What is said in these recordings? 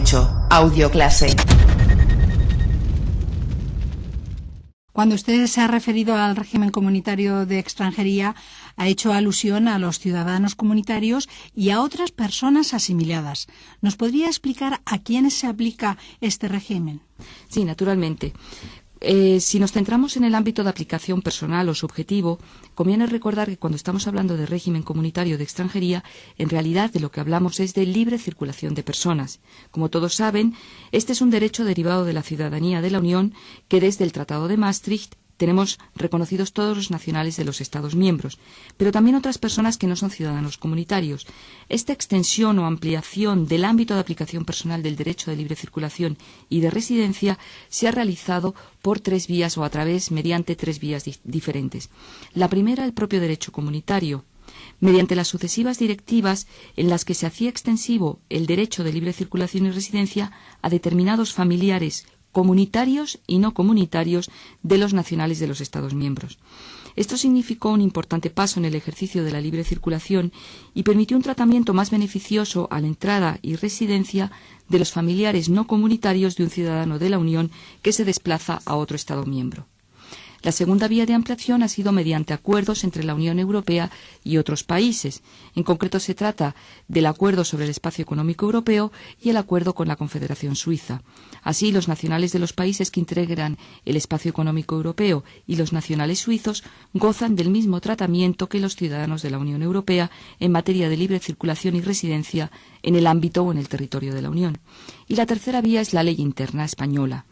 8. Audioclase. Cuando usted se ha referido al régimen comunitario de extranjería, ha hecho alusión a los ciudadanos comunitarios y a otras personas asimiladas. ¿Nos podría explicar a quiénes se aplica este régimen? Sí, naturalmente. Si nos centramos en el ámbito de aplicación personal o subjetivo, conviene recordar que cuando estamos hablando de régimen comunitario de extranjería, en realidad de lo que hablamos es de libre circulación de personas. Como todos saben, este es un derecho derivado de la ciudadanía de la Unión que desde el Tratado de Maastricht tenemos reconocidos todos los nacionales de los Estados miembros, pero también otras personas que no son ciudadanos comunitarios. Esta extensión o ampliación del ámbito de aplicación personal del derecho de libre circulación y de residencia se ha realizado por tres vías o mediante tres vías diferentes. La primera, el propio derecho comunitario. Mediante las sucesivas directivas en las que se hacía extensivo el derecho de libre circulación y residencia a determinados familiares comunitarios y no comunitarios de los nacionales de los Estados miembros. Esto significó un importante paso en el ejercicio de la libre circulación y permitió un tratamiento más beneficioso a la entrada y residencia de los familiares no comunitarios de un ciudadano de la Unión que se desplaza a otro Estado miembro. La segunda vía de ampliación ha sido mediante acuerdos entre la Unión Europea y otros países. En concreto se trata del Acuerdo sobre el Espacio Económico Europeo y el Acuerdo con la Confederación Suiza. Así, los nacionales de los países que integran el Espacio Económico Europeo y los nacionales suizos gozan del mismo tratamiento que los ciudadanos de la Unión Europea en materia de libre circulación y residencia en el ámbito o en el territorio de la Unión. Y la tercera vía es la ley interna española.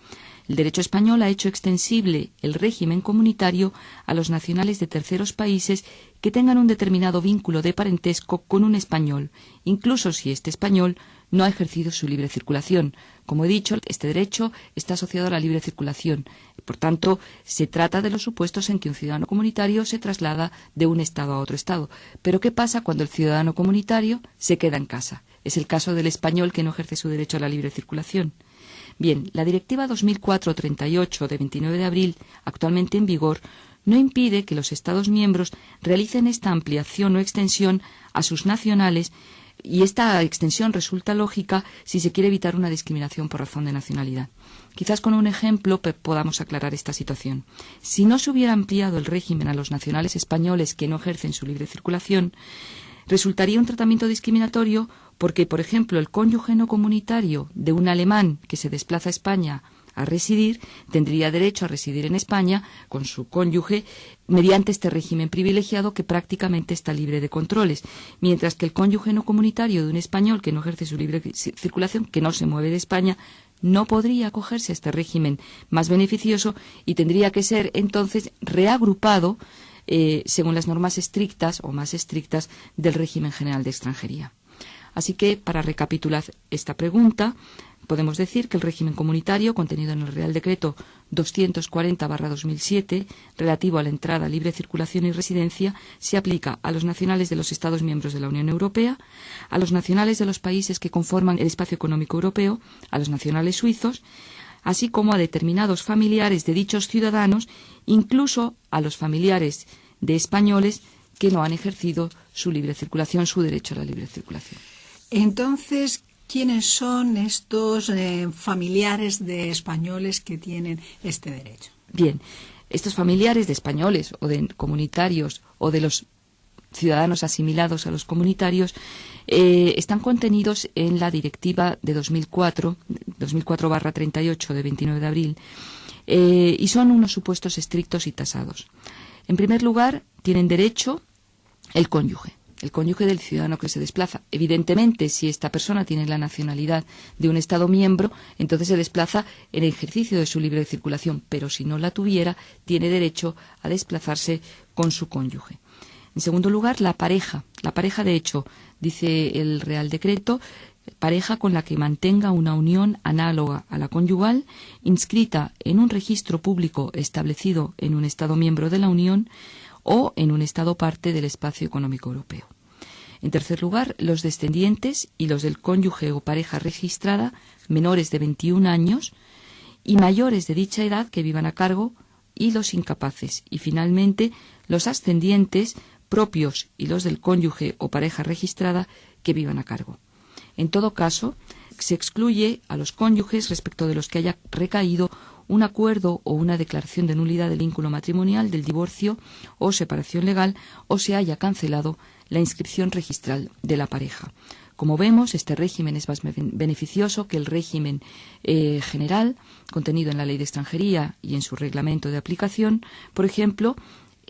El derecho español ha hecho extensible el régimen comunitario a los nacionales de terceros países que tengan un determinado vínculo de parentesco con un español, incluso si este español no ha ejercido su libre circulación. Como he dicho, este derecho está asociado a la libre circulación. Por tanto, se trata de los supuestos en que un ciudadano comunitario se traslada de un estado a otro estado. Pero ¿qué pasa cuando el ciudadano comunitario se queda en casa? Es el caso del español que no ejerce su derecho a la libre circulación. Bien, la Directiva 2004/38 de 29 de abril, actualmente en vigor, no impide que los Estados miembros realicen esta ampliación o extensión a sus nacionales, y esta extensión resulta lógica si se quiere evitar una discriminación por razón de nacionalidad. Quizás con un ejemplo podamos aclarar esta situación. Si no se hubiera ampliado el régimen a los nacionales españoles que no ejercen su libre circulación, resultaría un tratamiento discriminatorio porque, por ejemplo, el cónyuge no comunitario de un alemán que se desplaza a España a residir tendría derecho a residir en España con su cónyuge mediante este régimen privilegiado que prácticamente está libre de controles, mientras que el cónyuge no comunitario de un español que no ejerce su libre circulación, que no se mueve de España, no podría acogerse a este régimen más beneficioso y tendría que ser entonces reagrupado según las normas estrictas o más estrictas del régimen general de extranjería. Así que, para recapitular esta pregunta, podemos decir que el régimen comunitario contenido en el Real Decreto 240/2007, relativo a la entrada, libre circulación y residencia, se aplica a los nacionales de los Estados miembros de la Unión Europea, a los nacionales de los países que conforman el Espacio Económico Europeo, a los nacionales suizos, así como a determinados familiares de dichos ciudadanos, incluso a los familiares de españoles que no han ejercido su libre circulación, su derecho a la libre circulación. Entonces, ¿quiénes son estos familiares de españoles que tienen este derecho? Bien, estos familiares de españoles o de comunitarios o de los ciudadanos asimilados a los comunitarios están contenidos en la Directiva de 2004/38 de 29 de abril y son unos supuestos estrictos y tasados. En primer lugar, tienen derecho el cónyuge del ciudadano que se desplaza. Evidentemente, si esta persona tiene la nacionalidad de un Estado miembro, entonces se desplaza en el ejercicio de su libre circulación, pero si no la tuviera, tiene derecho a desplazarse con su cónyuge. En segundo lugar, la pareja. La pareja, de hecho, dice el Real Decreto, pareja con la que mantenga una unión análoga a la conyugal, inscrita en un registro público establecido en un Estado miembro de la Unión o en un Estado parte del Espacio Económico Europeo. En tercer lugar, los descendientes y los del cónyuge o pareja registrada menores de 21 años y mayores de dicha edad que vivan a cargo, y los incapaces. Y finalmente, los ascendientes propios y los del cónyuge o pareja registrada que vivan a cargo. En todo caso, Se excluye a los cónyuges respecto de los que haya recaído un acuerdo o una declaración de nulidad del vínculo matrimonial, del divorcio o separación legal, o se haya cancelado la inscripción registral de la pareja. Como vemos, este régimen es más beneficioso que el régimen general contenido en la Ley de Extranjería y en su reglamento de aplicación. Por ejemplo,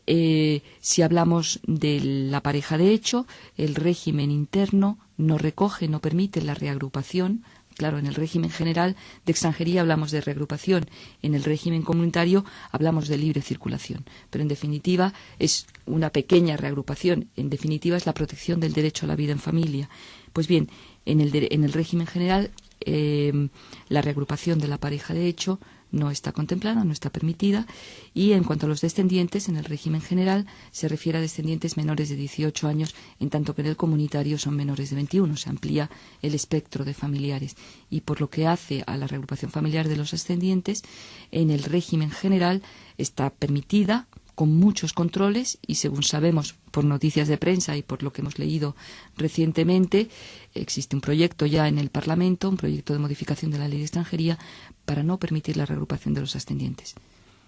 si hablamos de la pareja de hecho, el régimen interno no recoge, no permite la reagrupación. Claro, en el régimen general de extranjería hablamos de reagrupación, en el régimen comunitario hablamos de libre circulación, pero en definitiva es una pequeña reagrupación, en definitiva es la protección del derecho a la vida en familia. Pues bien, en el régimen general la reagrupación de la pareja de hecho no está contemplada, no está permitida, y en cuanto a los descendientes, en el régimen general se refiere a descendientes menores de 18 años, en tanto que en el comunitario son menores de 21, se amplía el espectro de familiares. Y por lo que hace a la reagrupación familiar de los descendientes, en el régimen general está permitida, con muchos controles, y según sabemos por noticias de prensa y por lo que hemos leído recientemente, existe un proyecto ya en el Parlamento, un proyecto de modificación de la Ley de Extranjería para no permitir la reagrupación de los ascendientes.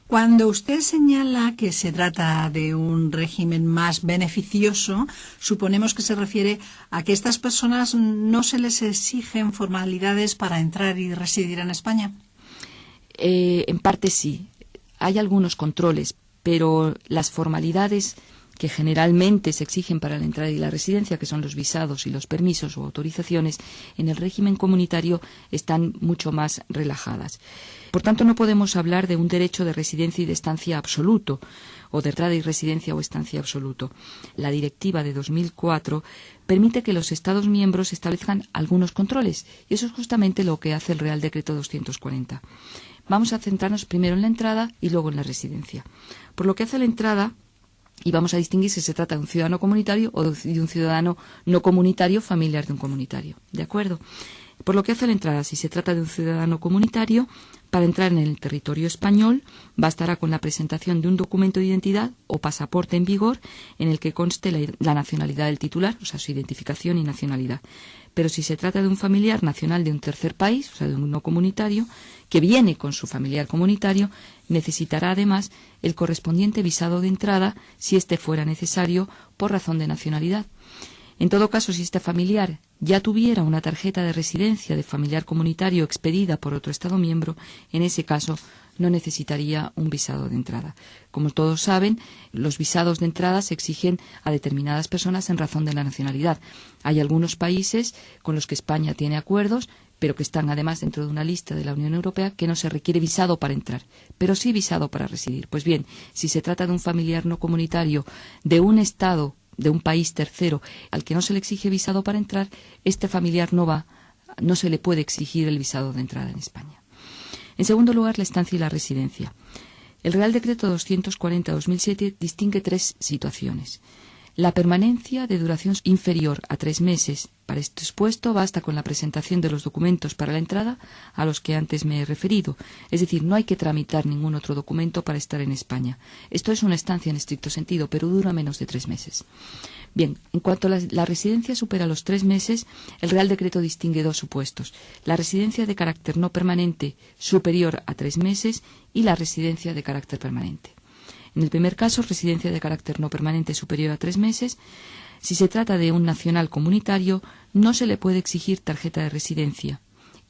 Cuando usted señala que se trata de un régimen más beneficioso, suponemos que se refiere a que a estas personas no se les exigen formalidades para entrar y residir en España. En parte sí. Hay algunos controles, pero las formalidades que generalmente se exigen para la entrada y la residencia, que son los visados y los permisos o autorizaciones, en el régimen comunitario están mucho más relajadas. Por tanto, no podemos hablar de un derecho de residencia y de estancia absoluto, o de entrada y residencia o estancia absoluto. La Directiva de 2004 permite que los Estados miembros establezcan algunos controles, y eso es justamente lo que hace el Real Decreto 240. Vamos a centrarnos primero en la entrada y luego en la residencia. Por lo que hace a la entrada, y vamos a distinguir si se trata de un ciudadano comunitario o de un ciudadano no comunitario familiar de un comunitario. ¿De acuerdo? Por lo que hace a la entrada, si se trata de un ciudadano comunitario, para entrar en el territorio español bastará con la presentación de un documento de identidad o pasaporte en vigor en el que conste la nacionalidad del titular, o sea, su identificación y nacionalidad. Pero si se trata de un familiar nacional de un tercer país, o sea, de un no comunitario, que viene con su familiar comunitario, necesitará además el correspondiente visado de entrada si éste fuera necesario por razón de nacionalidad. En todo caso, si este familiar ya tuviera una tarjeta de residencia de familiar comunitario expedida por otro Estado miembro, en ese caso no necesitaría un visado de entrada. Como todos saben, los visados de entrada se exigen a determinadas personas en razón de la nacionalidad. Hay algunos países con los que España tiene acuerdos, pero que están además dentro de una lista de la Unión Europea, que no se requiere visado para entrar, pero sí visado para residir. Pues bien, si se trata de un familiar no comunitario de un Estado, de un país tercero, al que no se le exige visado para entrar, este familiar no se le puede exigir el visado de entrada en España. En segundo lugar, la estancia y la residencia. El Real Decreto 240/2007 distingue tres situaciones. La permanencia de duración inferior a 3 meses. Para este expuesto basta con la presentación de los documentos para la entrada a los que antes me he referido. Es decir, no hay que tramitar ningún otro documento para estar en España. Esto es una estancia en estricto sentido, pero dura menos de 3 meses. Bien, en cuanto a la residencia supera los 3 meses, el Real Decreto distingue dos supuestos. La residencia de carácter no permanente superior a 3 meses y la residencia de carácter permanente. En el primer caso, residencia de carácter no permanente superior a 3 meses. Si se trata de un nacional comunitario, no se le puede exigir tarjeta de residencia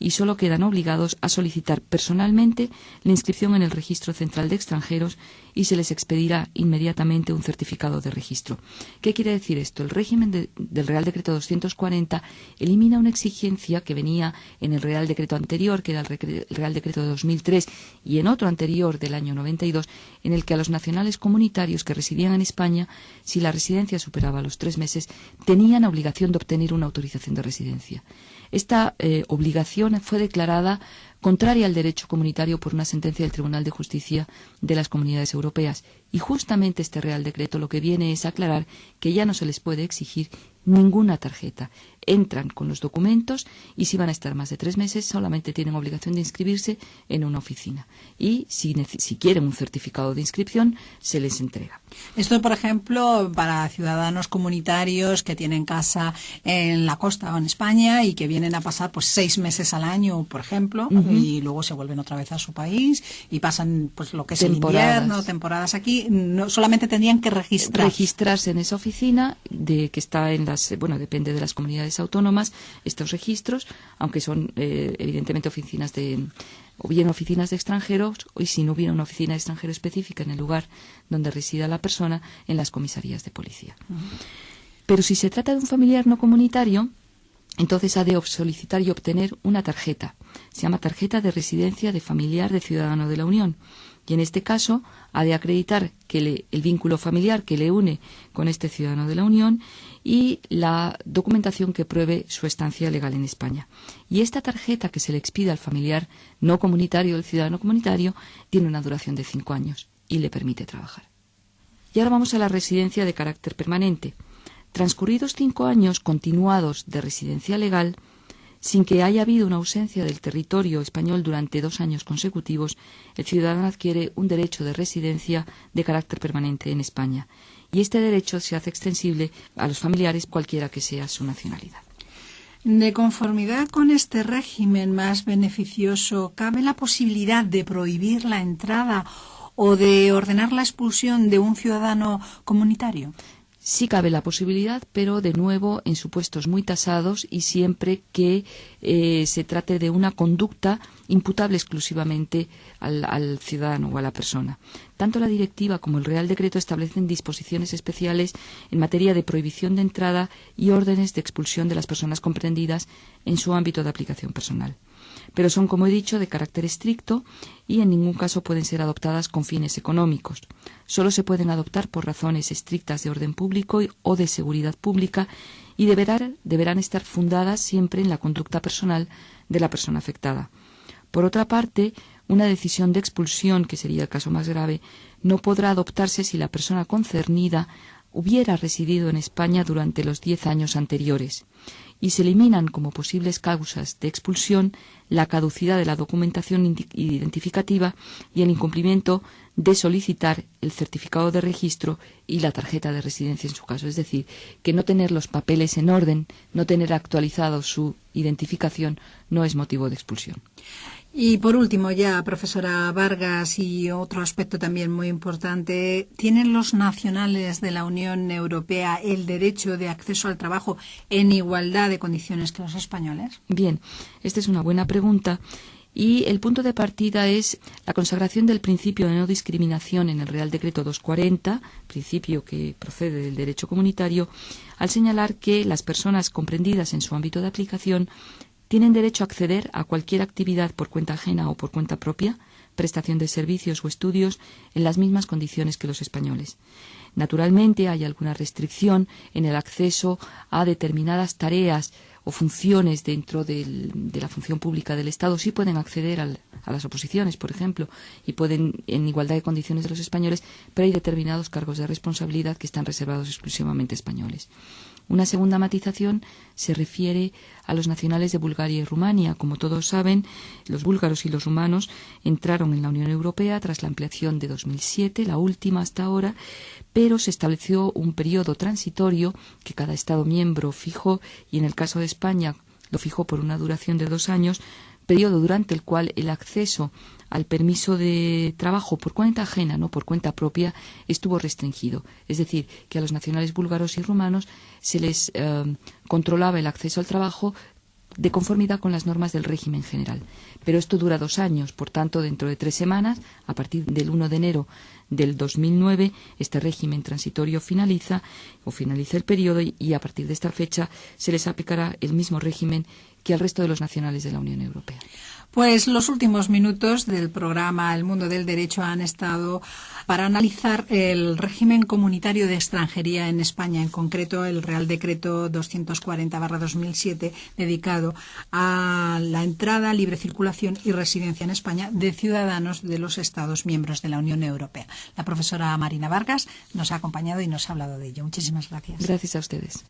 y solo quedan obligados a solicitar personalmente la inscripción en el Registro Central de Extranjeros y se les expedirá inmediatamente un certificado de registro. ¿Qué quiere decir esto? El régimen del Real Decreto 240 elimina una exigencia que venía en el Real Decreto anterior, que era el Real Decreto de 2003, y en otro anterior del año 92, en el que a los nacionales comunitarios que residían en España, si la residencia superaba los 3 meses, tenían obligación de obtener una autorización de residencia. Esta obligación fue declarada contraria al derecho comunitario por una sentencia del Tribunal de Justicia de las Comunidades Europeas. Y justamente este Real Decreto lo que viene es aclarar que ya no se les puede exigir ninguna tarjeta. Entran con los documentos y si van a estar más de 3 meses solamente tienen obligación de inscribirse en una oficina. Y si quieren un certificado de inscripción, se les entrega. Esto, por ejemplo, para ciudadanos comunitarios que tienen casa en la costa o en España y que vienen a pasar 6 meses al año, por ejemplo, y luego se vuelven otra vez a su país y pasan lo que es el invierno, temporadas aquí, no, solamente tendrían que registrarse en esa oficina que está en depende de las comunidades autónomas, estos registros, aunque son evidentemente oficinas de extranjeros, y si no hubiera una oficina de extranjero específica en el lugar donde resida la persona, en las comisarías de policía. Pero si se trata de un familiar no comunitario, entonces ha de solicitar y obtener una tarjeta. Se llama tarjeta de residencia de familiar de ciudadano de la Unión. Y en este caso ha de acreditar que el vínculo familiar que le une con este ciudadano de la Unión y la documentación que pruebe su estancia legal en España. Y esta tarjeta que se le expide al familiar no comunitario, el ciudadano comunitario, tiene una duración de 5 años y le permite trabajar. Y ahora vamos a la residencia de carácter permanente. Transcurridos 5 años continuados de residencia legal, sin que haya habido una ausencia del territorio español durante 2 años consecutivos, el ciudadano adquiere un derecho de residencia de carácter permanente en España. Y este derecho se hace extensible a los familiares, cualquiera que sea su nacionalidad. De conformidad con este régimen más beneficioso, ¿cabe la posibilidad de prohibir la entrada o de ordenar la expulsión de un ciudadano comunitario? Sí cabe la posibilidad, pero de nuevo en supuestos muy tasados y siempre que se trate de una conducta imputable exclusivamente al ciudadano o a la persona. Tanto la directiva como el Real Decreto establecen disposiciones especiales en materia de prohibición de entrada y órdenes de expulsión de las personas comprendidas en su ámbito de aplicación personal. Pero son, como he dicho, de carácter estricto y en ningún caso pueden ser adoptadas con fines económicos. Solo se pueden adoptar por razones estrictas de orden público o de seguridad pública y deberán estar fundadas siempre en la conducta personal de la persona afectada. Por otra parte, una decisión de expulsión, que sería el caso más grave, no podrá adoptarse si la persona concernida hubiera residido en España durante los 10 años anteriores y se eliminan como posibles causas de expulsión la caducidad de la documentación identificativa y el incumplimiento de solicitar el certificado de registro y la tarjeta de residencia en su caso. Es decir, que no tener los papeles en orden, no tener actualizado su identificación, no es motivo de expulsión. Y por último ya, profesora Vargas, y otro aspecto también muy importante, ¿tienen los nacionales de la Unión Europea el derecho de acceso al trabajo en igualdad de condiciones que los españoles? Bien, esta es una buena pregunta. Y el punto de partida es la consagración del principio de no discriminación en el Real Decreto 240, principio que procede del derecho comunitario, al señalar que las personas comprendidas en su ámbito de aplicación tienen derecho a acceder a cualquier actividad por cuenta ajena o por cuenta propia, prestación de servicios o estudios en las mismas condiciones que los españoles. Naturalmente, hay alguna restricción en el acceso a determinadas tareas o funciones dentro de la función pública del Estado. Sí pueden acceder a las oposiciones, por ejemplo, y pueden en igualdad de condiciones de los españoles, pero hay determinados cargos de responsabilidad que están reservados exclusivamente a españoles. Una segunda matización se refiere a los nacionales de Bulgaria y Rumania. Como todos saben, los búlgaros y los rumanos entraron en la Unión Europea tras la ampliación de 2007, la última hasta ahora, pero se estableció un periodo transitorio que cada Estado miembro fijó, y en el caso de España lo fijó por una duración de 2 años, periodo durante el cual el acceso al permiso de trabajo por cuenta ajena, no por cuenta propia, estuvo restringido. Es decir, que a los nacionales búlgaros y rumanos se les controlaba el acceso al trabajo de conformidad con las normas del régimen general. Pero esto dura 2 años, por tanto, dentro de 3 semanas, a partir del 1 de enero del 2009, este régimen transitorio finaliza el periodo y a partir de esta fecha se les aplicará el mismo régimen que al resto de los nacionales de la Unión Europea. Pues los últimos minutos del programa El Mundo del Derecho han estado para analizar el régimen comunitario de extranjería en España, en concreto el Real Decreto 240/2007, dedicado a la entrada, libre circulación y residencia en España de ciudadanos de los Estados miembros de la Unión Europea. La profesora Marina Vargas nos ha acompañado y nos ha hablado de ello. Muchísimas gracias. Gracias a ustedes.